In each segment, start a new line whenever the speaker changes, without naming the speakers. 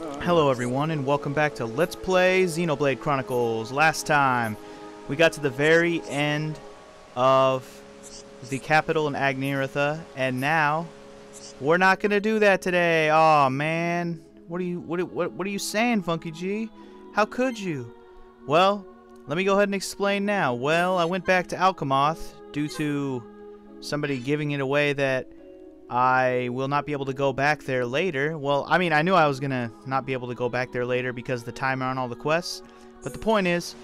Hello everyone and welcome back to Let's Play Xenoblade Chronicles. Last time we got to the very end of the capital in Agniratha, and now we're not gonna do that today. Oh man, what are you saying, Funky G? How could you? Well, let me go ahead and explain now. Well, I went back to Alcamoth due to somebody giving it away that I will not be able to go back there later. Well, I mean, I knew I was gonna not be able to go back there later because of the timer on all the quests. But the point is,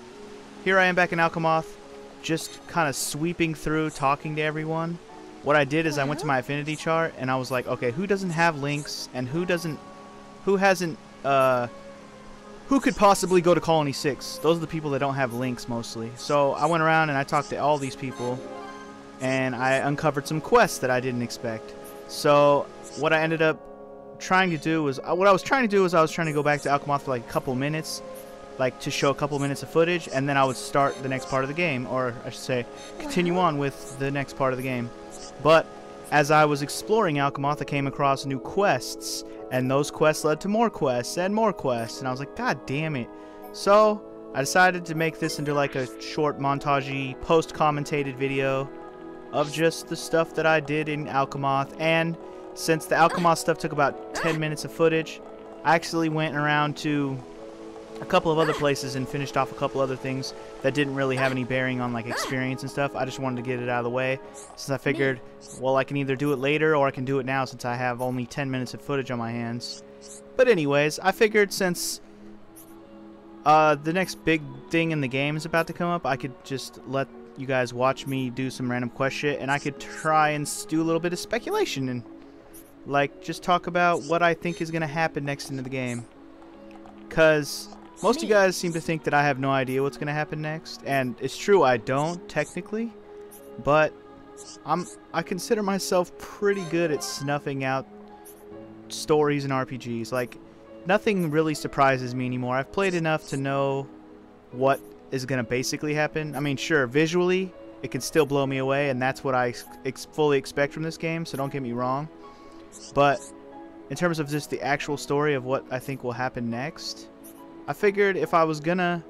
here I am back in Alcamoth, just kind of sweeping through, talking to everyone. What I did is I went to my affinity chart and I was like, okay, who doesn't have links and who could possibly go to Colony 6? Those are the people that don't have links mostly. So I went around and I talked to all these people and I uncovered some quests that I didn't expect. So what I ended up trying to do was, I was trying to go back to Alcamoth for like a couple minutes, like to show a couple minutes of footage, and then I would start the next part of the game, or I should say, continue on with the next part of the game. But as I was exploring Alcamoth, I came across new quests, and those quests led to more quests and more quests, and I was like, God damn it. So I decided to make this into like a short montagey, post-commentated video of just the stuff that I did in Alcamoth. And since the Alcamoth stuff took about 10 minutes of footage, I actually went around to a couple of other places and finished off a couple other things that didn't really have any bearing on like experience and stuff. I just wanted to get it out of the way since I figured, well, I can either do it later or I can do it now since I have only 10 minutes of footage on my hands. But anyways, I figured since the next big thing in the game is about to come up, I could just let you guys watch me do some random quest shit, and I could try and do a little bit of speculation and like just talk about what I think is gonna happen next into the game. Cause most of you guys seem to think that I have no idea what's gonna happen next, and it's true, I don't technically, but I consider myself pretty good at snuffing out stories and RPGs. Like, nothing really surprises me anymore. I've played enough to know what is going to basically happen. I mean, sure, visually, it can still blow me away, and that's what I fully expect from this game, so don't get me wrong. But in terms of just the actual story of what I think will happen next, I figured if I was going to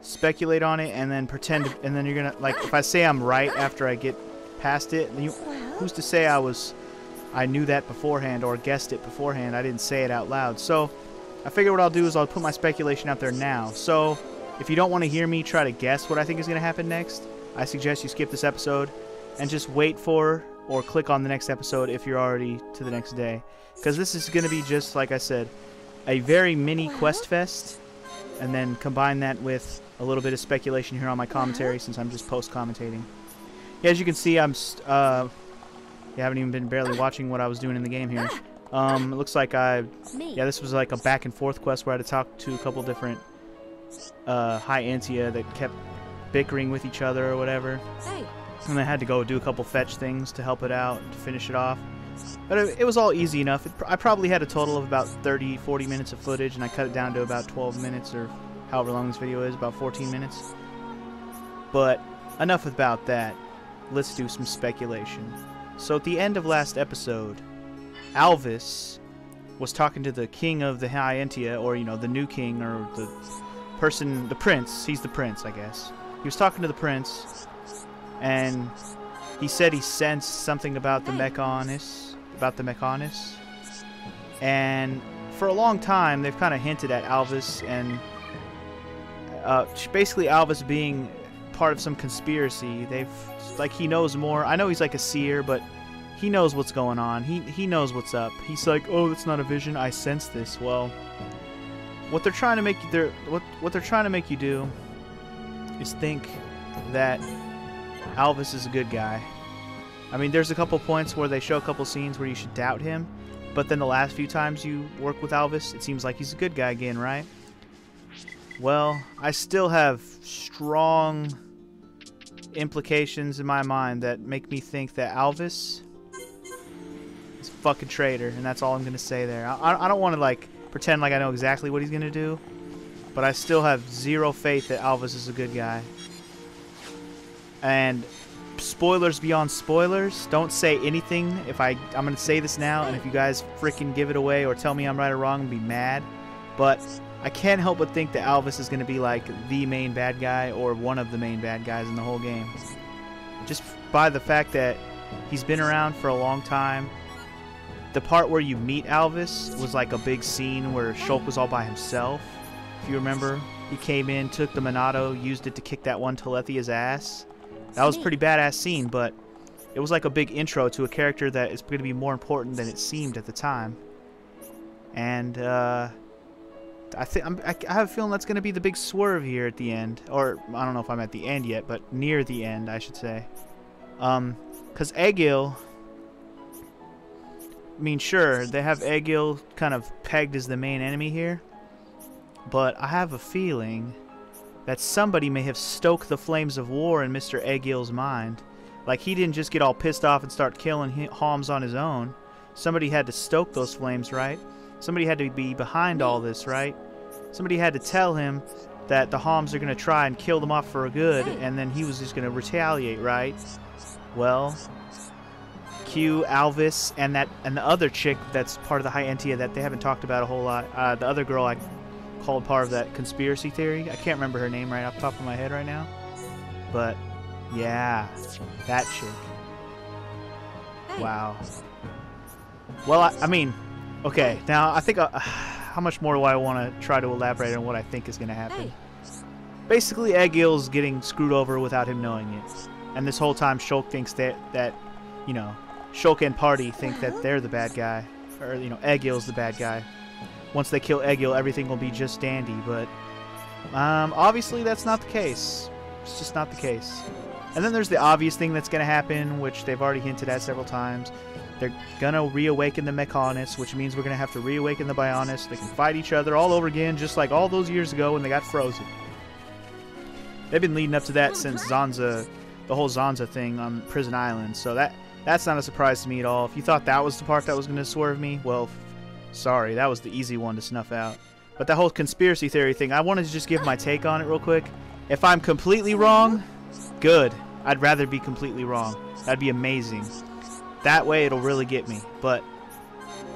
speculate on it and then pretend, and then you're going to, like, if I say I'm right after I get past it, then who's to say I knew that beforehand or guessed it beforehand? I didn't say it out loud. So I figure what I'll do is I'll put my speculation out there now. So if you don't want to hear me try to guess what I think is going to happen next, I suggest you skip this episode and just wait for or click on the next episode if you're already to the next day. Because this is going to be just, like I said, a very mini quest fest, and then combine that with a little bit of speculation here on my commentary since I'm just post-commentating. Yeah, as you can see, you haven't even been barely watching what I was doing in the game here. It looks like this was like a back and forth quest where I had to talk to a couple different high Antia that kept bickering with each other or whatever. Hey. And I had to go do a couple fetch things to help it out, to finish it off. But it was all easy enough. I probably had a total of about 30-40 minutes of footage, and I cut it down to about 12 minutes, or however long this video is, about 14 minutes. But enough about that. Let's do some speculation. So at the end of last episode, Alvis was talking to the king of the High Entia, or, you know, the new king, or the prince. He's the prince, I guess. He was talking to the prince, and he said he sensed something about the Mechonis, and for a long time they've kind of hinted at Alvis, and basically Alvis being part of some conspiracy. He knows more. I know he's like a seer, but he knows what's going on. He knows what's up. He's like, oh, that's not a vision, I sense this. Well, what they're trying to make you do is think that Alvis is a good guy. I mean, there's a couple points where they show a couple scenes where you should doubt him, but then the last few times you work with Alvis, it seems like he's a good guy again, right? Well, I still have strong implications in my mind that make me think that Alvis is a fucking traitor, and that's all I'm gonna say there. I don't want to like pretend like I know exactly what he's gonna do, but I still have zero faith that Alvis is a good guy. And spoilers beyond spoilers, don't say anything. I'm gonna say this now, and if you guys freaking give it away or tell me I'm right or wrong, I'll be mad. But I can't help but think that Alvis is going to be like the main bad guy or one of the main bad guys in the whole game. Just by the fact that he's been around for a long time. The part where you meet Alvis was like a big scene where Shulk was all by himself. If you remember, he came in, took the Monado, used it to kick that one Telethia's ass. That was a pretty badass scene, but it was like a big intro to a character that is going to be more important than it seemed at the time. And I have a feeling that's going to be the big swerve here at the end. Or, I don't know if I'm at the end yet, but near the end, I should say. Because Egil... I mean, sure, they have Egil kind of pegged as the main enemy here. But I have a feeling that somebody may have stoked the flames of war in Mr. Egil's mind. Like, he didn't just get all pissed off and start killing Homs on his own. Somebody had to stoke those flames, right? Somebody had to be behind all this, right? Somebody had to tell him that the Homs are going to try and kill them off for good, and then he was just going to retaliate, right? Well, Q, Alvis, and the other chick that's part of the High Entia that they haven't talked about a whole lot. The other girl I called part of that conspiracy theory. I can't remember her name right off the top of my head right now. But, yeah, that chick. Wow. Well, I mean, okay, now I think, how much more do I want to try to elaborate on what I think is going to happen? Basically, Egil's getting screwed over without him knowing it. And this whole time, Shulk thinks that you know, Shulk and party think that they're the bad guy. Or, you know, Egil's the bad guy. Once they kill Egil, everything will be just dandy, but obviously that's not the case. It's just not the case. And then there's the obvious thing that's going to happen, which they've already hinted at several times. They're going to reawaken the Mechanists, which means we're going to have to reawaken the Bionists. They can fight each other all over again, just like all those years ago when they got frozen. They've been leading up to that since Zanza, the whole Zanza thing on Prison Island, so that's not a surprise to me at all. If you thought that was the part that was going to swerve me, well, sorry, that was the easy one to snuff out. But that whole conspiracy theory thing, I wanted to just give my take on it real quick. If I'm completely wrong, good. I'd rather be completely wrong. That'd be amazing. That way it'll really get me. But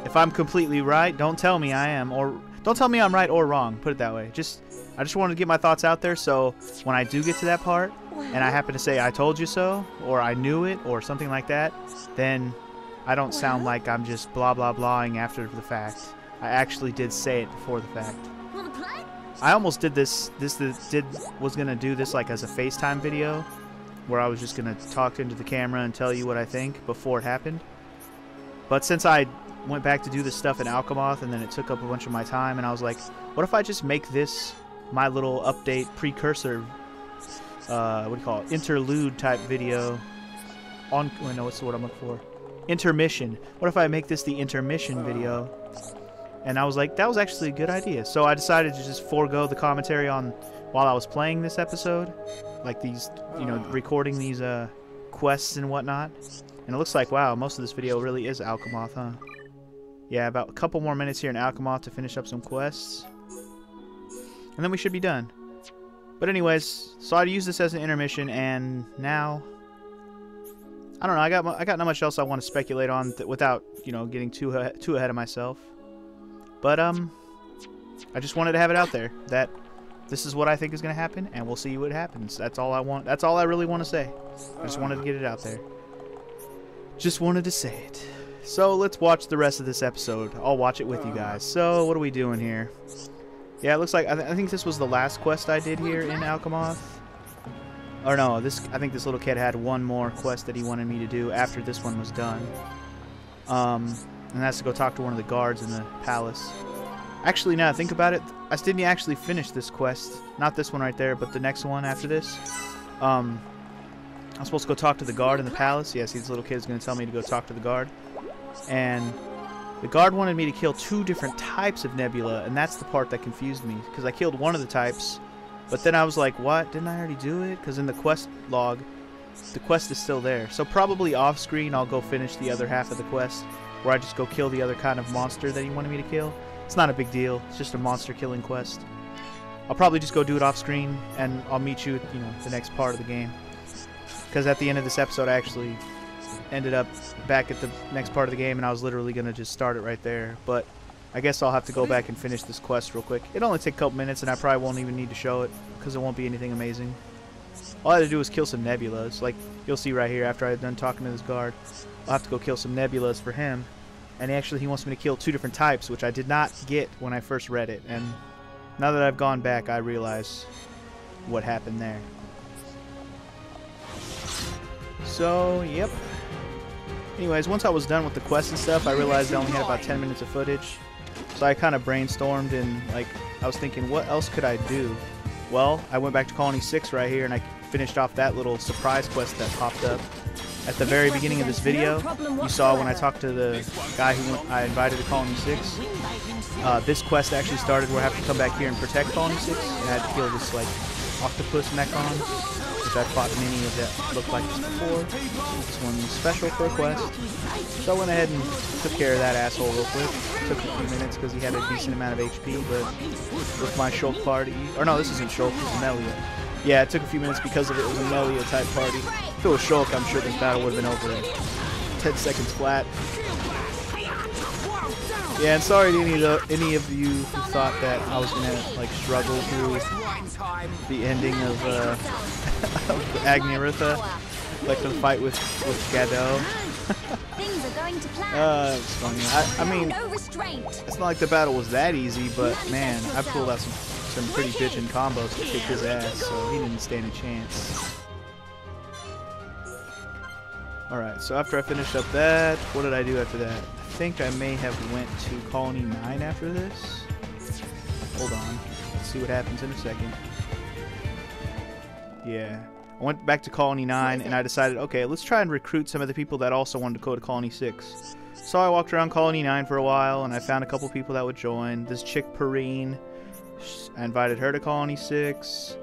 if I'm completely right, don't tell me I am, or don't tell me I'm right or wrong. Put it that way. I just wanted to get my thoughts out there, so when I do get to that part, and I happen to say I told you so, or I knew it, or something like that, then I don't sound like I'm just blah blah blahing after the fact. I actually did say it before the fact. I almost did was gonna do this like as a FaceTime video, where I was just gonna talk into the camera and tell you what I think before it happened. But since I went back to do this stuff in Alcamoth, and then it took up a bunch of my time, and I was like, what if I just make this my little update precursor, what do you call it, interlude type video on, I know what's the word I'm looking for, intermission. What if I make this the intermission video? And I was like, that was actually a good idea. So I decided to just forego the commentary on while I was playing this episode, like these, you know, recording these quests and whatnot. And it looks like, wow, most of this video really is Alcamoth, huh? Yeah, about a couple more minutes here in Alcamoth to finish up some quests, and then we should be done. But anyways, so I'd use this as an intermission, and now I don't know. I got not much else I want to speculate on without, you know, getting too ahead of myself. But I just wanted to have it out there that this is what I think is going to happen, and we'll see what happens. That's all I want. That's all I really want to say. I just wanted to get it out there. Just wanted to say it. So let's watch the rest of this episode. I'll watch it with you guys. So what are we doing here? Yeah, it looks like I think this was the last quest I did here in Alcamoth. Or no, I think this little kid had one more quest that he wanted me to do after this one was done. And that's to go talk to one of the guards in the palace. Actually, now I think about it, I didn't actually finish this quest. Not this one right there, but the next one after this. I'm supposed to go talk to the guard in the palace. Yeah, see, this little kid's going to tell me to go talk to the guard. And the guard wanted me to kill 2 different types of Nebula, and that's the part that confused me, because I killed one of the types, but then I was like, what? Didn't I already do it? Because in the quest log, the quest is still there. So probably off screen I'll go finish the other half of the quest, where I just go kill the other kind of monster that he wanted me to kill. It's not a big deal. It's just a monster killing quest. I'll probably just go do it off screen, and I'll meet you at, you know, the next part of the game. Because at the end of this episode I actually ended up back at the next part of the game, and I was literally going to just start it right there. But I guess I'll have to go back and finish this quest real quick. It'll only take a couple minutes, and I probably won't even need to show it, because it won't be anything amazing. All I have to do is kill some nebulas. Like, you'll see right here after I'm done talking to this guard. I'll have to go kill some nebulas for him. And actually, he wants me to kill 2 different types, which I did not get when I first read it. And now that I've gone back, I realize what happened there. So, yep. Anyways, once I was done with the quest and stuff, I realized I only had about 10 minutes of footage. So I kind of brainstormed and, like, I was thinking, what else could I do? Well, I went back to Colony 6 right here, and I finished off that little surprise quest that popped up. At the very beginning of this video, you saw when I talked to the guy I invited to Colony 6. This quest actually started where I have to come back here and protect Colony 6, and I had to kill this, like, octopus mechon, which I've fought many of that look like this before. This one's special for a quest. So I went ahead and took care of that asshole real quick. Took a few minutes because he had a decent amount of HP, but with my Shulk party, or no, this isn't Shulk, it's Melia. Yeah, it took a few minutes because of it. It was a Melia type party. If it was Shulk, I'm sure this battle would have been over in 10 seconds flat. Yeah, and sorry to any of you who thought that I was gonna like struggle through the ending of, of Agniritha, like the fight with Gadot. It's funny. I mean, it's not like the battle was that easy, but man, I pulled out some pretty bitchin' combos to kick his ass, so he didn't stand a chance. Alright, so after I finished up that, what did I do after that? I think I may have went to Colony 9 after this. Hold on. Let's see what happens in a second. Yeah. I went back to Colony 9 and I decided, okay, let's try and recruit some of the people that also wanted to go to Colony 6. So I walked around Colony 9 for a while and I found a couple people that would join. This chick, Perrine, I invited her to Colony 6.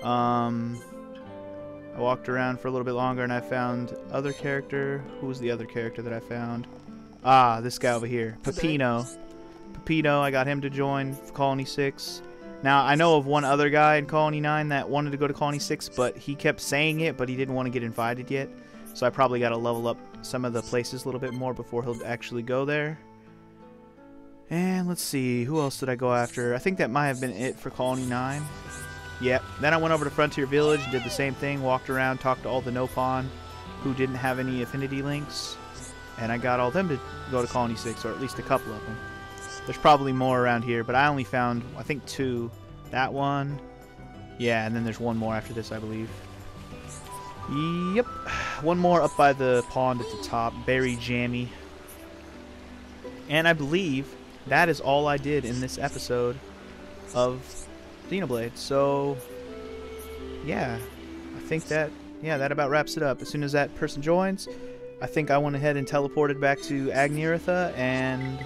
I walked around for a little bit longer and I found other character. Who was the other character that I found? Ah, this guy over here, Peppino. Peppino, I got him to join Colony 6. Now, I know of one other guy in Colony 9 that wanted to go to Colony 6, but he kept saying it, but he didn't want to get invited yet. So I probably got to level up some of the places a little bit more before he'll actually go there. And let's see, who else did I go after? I think that might have been it for Colony 9. Yep. Then I went over to Frontier Village and did the same thing. Walked around, talked to all the Nopon who didn't have any affinity links. And I got all them to go to Colony 6, or at least a couple of them. There's probably more around here, but I only found, I think, 2. That one. Yeah, and then there's one more after this, I believe. Yep. One more up by the pond at the top. Berry Jammy. And I believe that is all I did in this episode of Xenoblade. So, yeah. I think that, yeah, that about wraps it up. As soon as that person joins, I think I went ahead and teleported back to Agniritha, and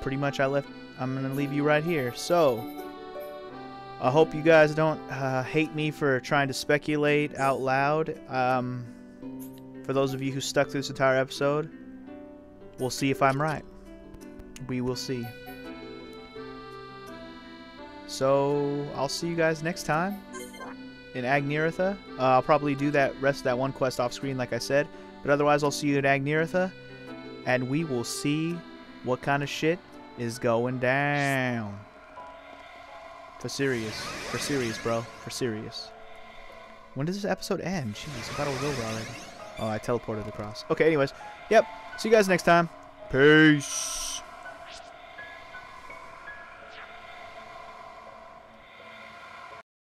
pretty much I'm going to leave you right here. So, I hope you guys don't hate me for trying to speculate out loud. For those of you who stuck through this entire episode, we'll see if I'm right. We will see. So, I'll see you guys next time in Agniritha. I'll probably do that rest of that one quest off screen like I said. But otherwise, I'll see you in Agniritha. And we will see what kind of shit is going down. For serious. For serious, bro. For serious. When does this episode end? Jeez, I thought it was over already. Oh, I teleported across. Okay, anyways. Yep. See you guys next time. Peace.